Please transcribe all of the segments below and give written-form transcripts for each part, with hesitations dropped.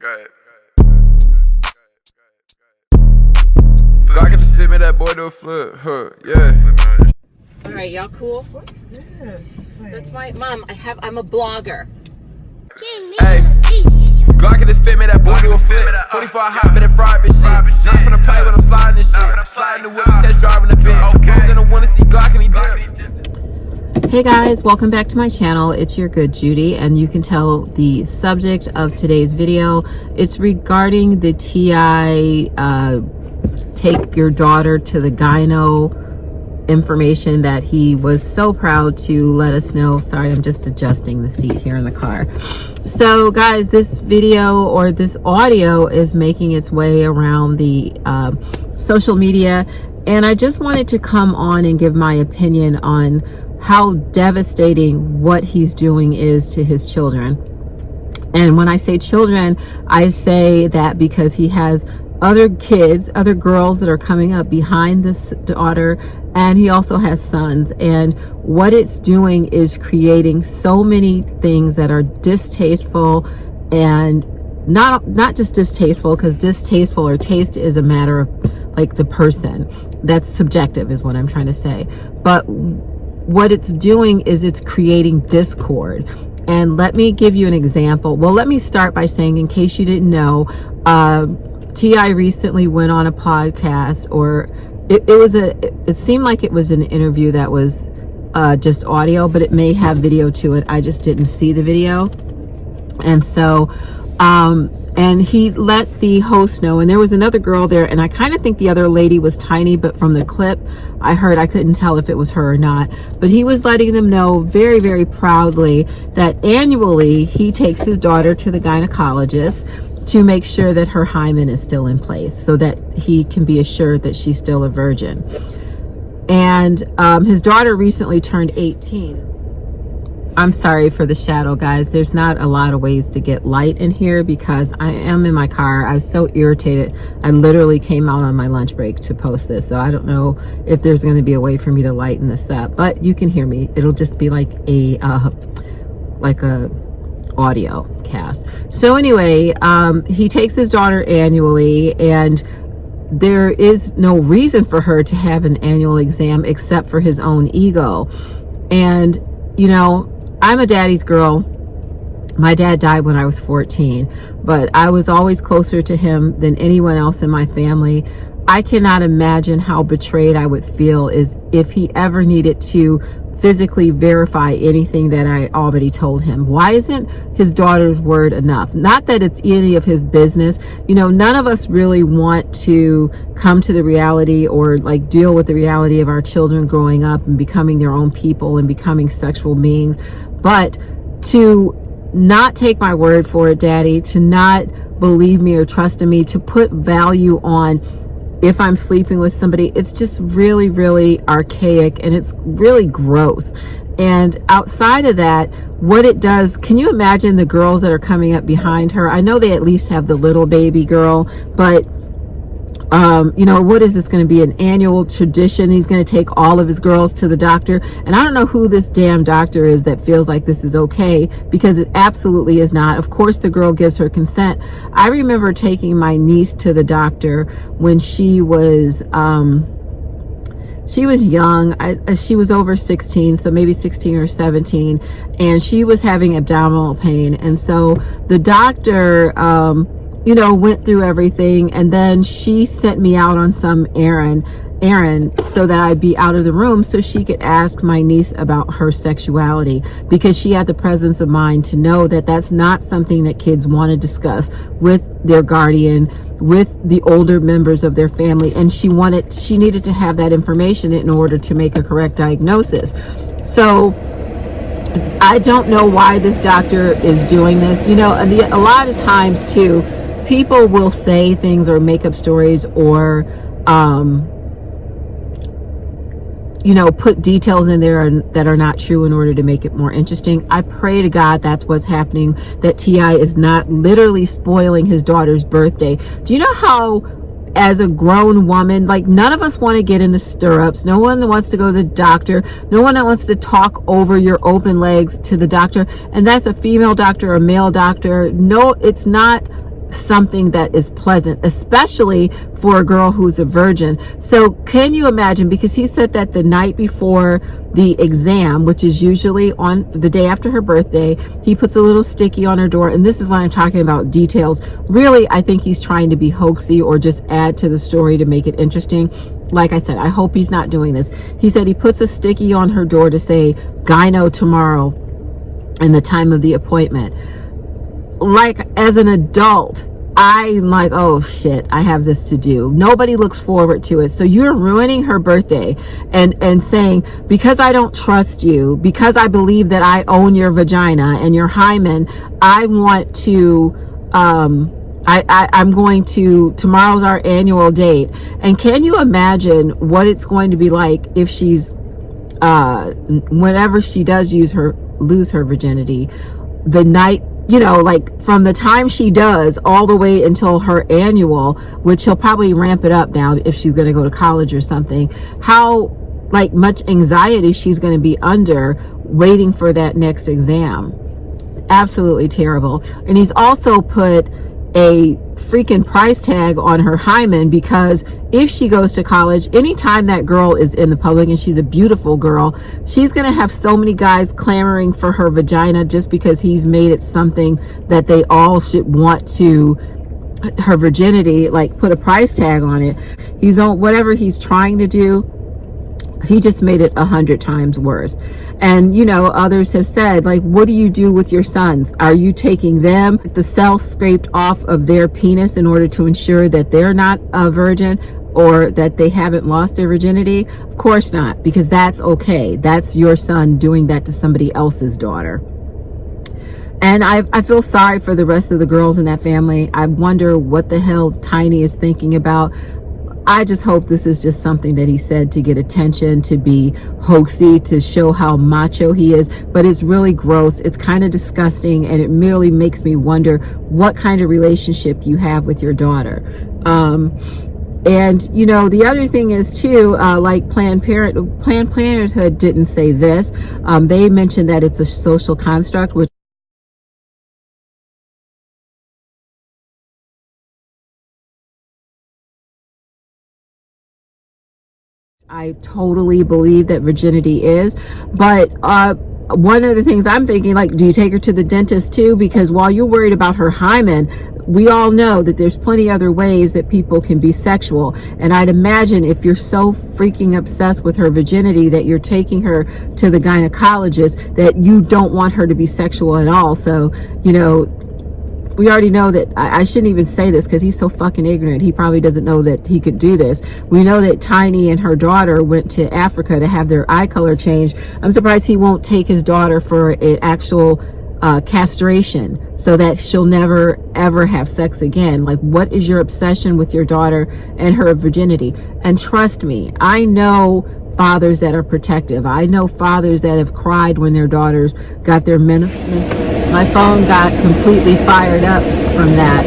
Go ahead. God can fit me that boy to a flip, huh? Yeah. All right, y'all cool? What's this thing? That's my mom. I'm a blogger. Hey, God can fit me that boy to a flip. 44 hot, but it fried bitch shit. Nothing from the play when I'm sliding this shit. Sliding the whip and test driving the bit. I'm gonna wanna see God can he dip. Hey guys, welcome back to my channel. It's your good Judy, and you can tell the subject of today's video. It's regarding the TI take your daughter to the gyno information that he was so proud to let us know. Sorry, I'm just adjusting the seat here in the car. So guys, this video or this audio is making its way around the social media, and I just wanted to come on and give my opinion on how devastating what he's doing is to his children. And when I say children, I say that because he has other kids, other girls that are coming up behind this daughter, and he also has sons. And what it's doing is creating so many things that are distasteful, and not just distasteful, because distasteful or taste is a matter of like the person. That's subjective is what I'm trying to say. But what it's doing is it's creating discord. And let me give you an example. Well, let me start by saying, in case you didn't know, T.I. recently went on a podcast, or it seemed like it was an interview that was just audio, but it may have video to it. I just didn't see the video. And so and he let the host know, and there was another girl there, and I kind of think the other lady was tiny, but from the clip I heard, I couldn't tell if it was her or not. But he was letting them know very, very proudly that annually he takes his daughter to the gynecologist to make sure that her hymen is still in place, so that he can be assured that she's still a virgin. And his daughter recently turned 18. I'm sorry for the shadow, guys. There's not a lot of ways to get light in here because I am in my car. I was so irritated. I literally came out on my lunch break to post this, so I don't know if there's going to be a way for me to lighten this up, but you can hear me. It'll just be like a audio cast. So anyway, he takes his daughter annually, and there is no reason for her to have an annual exam except for his own ego. And you know, I'm a daddy's girl. My dad died when I was 14, but I was always closer to him than anyone else in my family. I cannot imagine how betrayed I would feel is if he ever needed to physically verify anything that I already told him. Why isn't his daughter's word enough? Not that it's any of his business. You know, none of us really want to come to the reality or like deal with the reality of our children growing up and becoming their own people and becoming sexual beings. But to not take my word for it, Daddy, to not believe me or trust in me, to put value on if I'm sleeping with somebody, it's just really, really archaic, and it's really gross. And outside of that, what it does, can you imagine the girls that are coming up behind her? I know they at least have the little baby girl, but you know, what is this going to be, an annual tradition? He's going to take all of his girls to the doctor, and I don't know who this damn doctor is that feels like this is okay, because it absolutely is not. Of course the girl gives her consent. I remember taking my niece to the doctor when she was young. She was over 16, so maybe 16 or 17, and she was having abdominal pain. And so the doctor you know, went through everything, and then she sent me out on some errand so that I'd be out of the room so she could ask my niece about her sexuality, because she had the presence of mind to know that that's not something that kids want to discuss with their guardian, with the older members of their family, and she needed to have that information in order to make a correct diagnosis. So I don't know why this doctor is doing this. You know, a lot of times too, people will say things or make up stories or you know, put details in there that are not true in order to make it more interesting. I pray to God that's what's happening, that T.I. is not literally spoiling his daughter's birthday. Do you know how, as a grown woman, like, none of us want to get in the stirrups. No one wants to go to the doctor. No one wants to talk over your open legs to the doctor. And that's a female doctor or a male doctor. No, it's not something that is pleasant, especially for a girl who's a virgin. So can you imagine, because he said that the night before the exam, which is usually on the day after her birthday, he puts a little sticky on her door. And this is when I'm talking about details. Really, I think he's trying to be hoaxy or just add to the story to make it interesting. Like I said, I hope he's not doing this. He said he puts a sticky on her door to say gyno tomorrow and the time of the appointment. Like, as an adult, I'm like, oh shit, I have this to do. Nobody looks forward to it. So you're ruining her birthday and saying, because I don't trust you, because I believe that I own your vagina and your hymen, I want to, I'm going to, tomorrow's our annual date. And can you imagine what it's going to be like if she's, whenever she does lose her virginity, the night, you know, like from the time she does all the way until her annual, which he'll probably ramp it up now if she's going to go to college or something, how like much anxiety she's going to be under waiting for that next exam. Absolutely terrible. And he's also put a freaking price tag on her hymen, because if she goes to college, anytime that girl is in the public, and she's a beautiful girl, she's going to have so many guys clamoring for her vagina just because he's made it something that they all should want to, her virginity, like put a price tag on it. He's on whatever he's trying to do. He just made it 100 times worse. And, you know, others have said, like, what do you do with your sons? Are you taking them, the cells scraped off of their penis in order to ensure that they're not a virgin or that they haven't lost their virginity? Of course not, because that's okay. That's your son doing that to somebody else's daughter. And I feel sorry for the rest of the girls in that family. I wonder what the hell Tiny is thinking about. I just hope this is just something that he said to get attention, to be hoaxy, to show how macho he is. But it's really gross. It's kind of disgusting. And it merely makes me wonder what kind of relationship you have with your daughter. And, you know, the other thing is, too, like Planned Parenthood didn't say this. They mentioned that it's a social construct, which I totally believe that virginity is. But one of the things I'm thinking, like, do you take her to the dentist too? Because while you're worried about her hymen, we all know that there's plenty other ways that people can be sexual. And I'd imagine if you're so freaking obsessed with her virginity that you're taking her to the gynecologist, that you don't want her to be sexual at all. So, you know, we already know that, I shouldn't even say this because he's so fucking ignorant. He probably doesn't know that he could do this. We know that Tiny and her daughter went to Africa to have their eye color changed. I'm surprised he won't take his daughter for an actual castration so that she'll never ever have sex again. Like, what is your obsession with your daughter and her virginity? And trust me, I know fathers that are protective. I know fathers that have cried when their daughters got their menstruation. My phone got completely fired up from that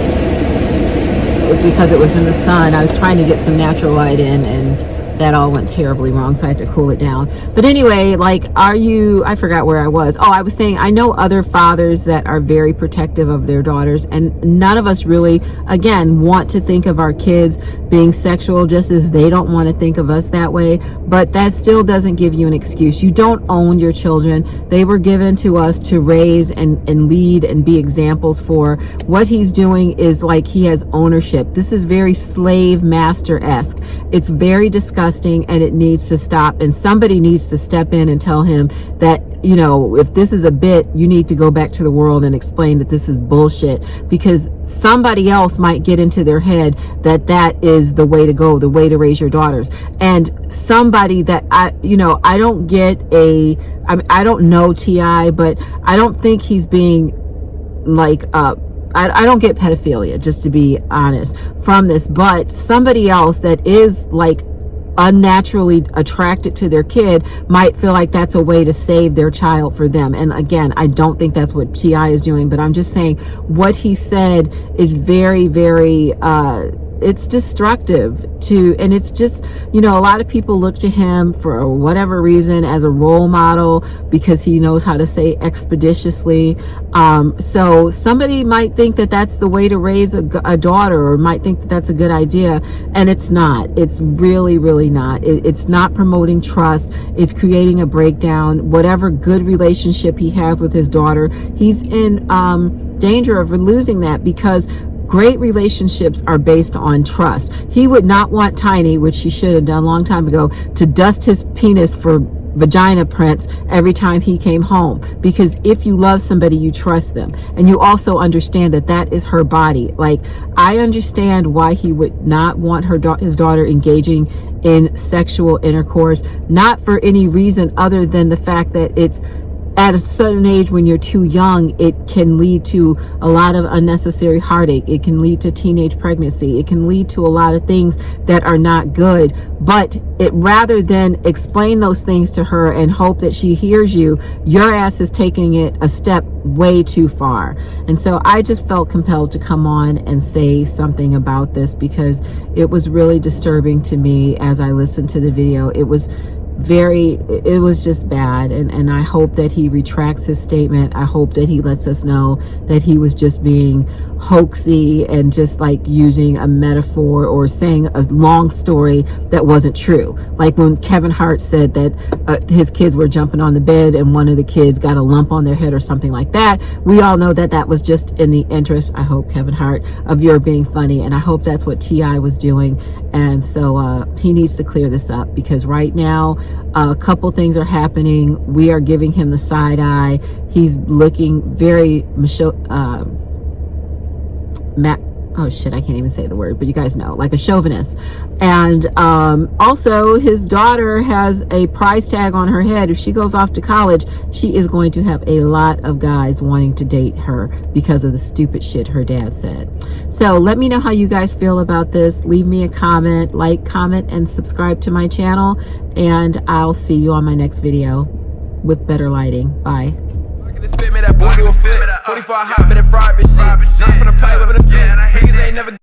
because it was in the sun. I was trying to get some natural light in, and that all went terribly wrong, so I had to cool it down. But anyway, like, I forgot where I was. Oh, I was saying, I know other fathers that are very protective of their daughters, and none of us really, again, want to think of our kids being sexual, just as they don't want to think of us that way. But that still doesn't give you an excuse. You don't own your children. They were given to us to raise and lead and be examples for. What he's doing is like he has ownership. This is very slave master-esque. It's very disgusting, and it needs to stop. And somebody needs to step in and tell him that, you know, if this is a bit, you need to go back to the world and explain that this is bullshit, because somebody else might get into their head that that is the way to go, the way to raise your daughters. And somebody that I don't get I don't know T.I., but I don't think he's being like, I don't get pedophilia, just to be honest, from this. But somebody else that is like unnaturally attracted to their kid might feel like that's a way to save their child for them. And again, I don't think that's what T.I. is doing, but I'm just saying what he said is very, very it's destructive and it's just, you know, a lot of people look to him for whatever reason as a role model because he knows how to say expeditiously. So somebody might think that that's the way to raise a daughter, or might think that that's a good idea, and it's not. It's really, really not. It's not promoting trust. It's creating a breakdown. Whatever good relationship he has with his daughter, he's in danger of losing that, because great relationships are based on trust. He would not want Tiny, which she should have done a long time ago, to dust his penis for vagina prints every time he came home, because if you love somebody, you trust them, and you also understand that that is her body. Like, I understand why he would not want his daughter engaging in sexual intercourse, not for any reason other than the fact that it's at a certain age, when you're too young, it can lead to a lot of unnecessary heartache. It can lead to teenage pregnancy. It can lead to a lot of things that are not good. But rather than explain those things to her and hope that she hears you, your ass is taking it a step way too far. And so I just felt compelled to come on and say something about this, because it was really disturbing to me as I listened to the video. It was just bad, and I hope that he retracts his statement. I hope that he lets us know that he was just being hoaxy and just like using a metaphor or saying a long story that wasn't true. Like when Kevin Hart said that his kids were jumping on the bed and one of the kids got a lump on their head or something like that. We all know that that was just in the interest, I hope, Kevin Hart, of your being funny, and I hope that's what T.I. was doing. And so he needs to clear this up, because right now a couple things are happening. We are giving him the side eye. He's looking very oh shit, I can't even say the word, but you guys know, like a chauvinist. And also his daughter has a price tag on her head. If she goes off to college, she is going to have a lot of guys wanting to date her because of the stupid shit her dad said. So let me know how you guys feel about this. Leave me a comment, comment, and subscribe to my channel, and I'll see you on my next video with better lighting. Bye.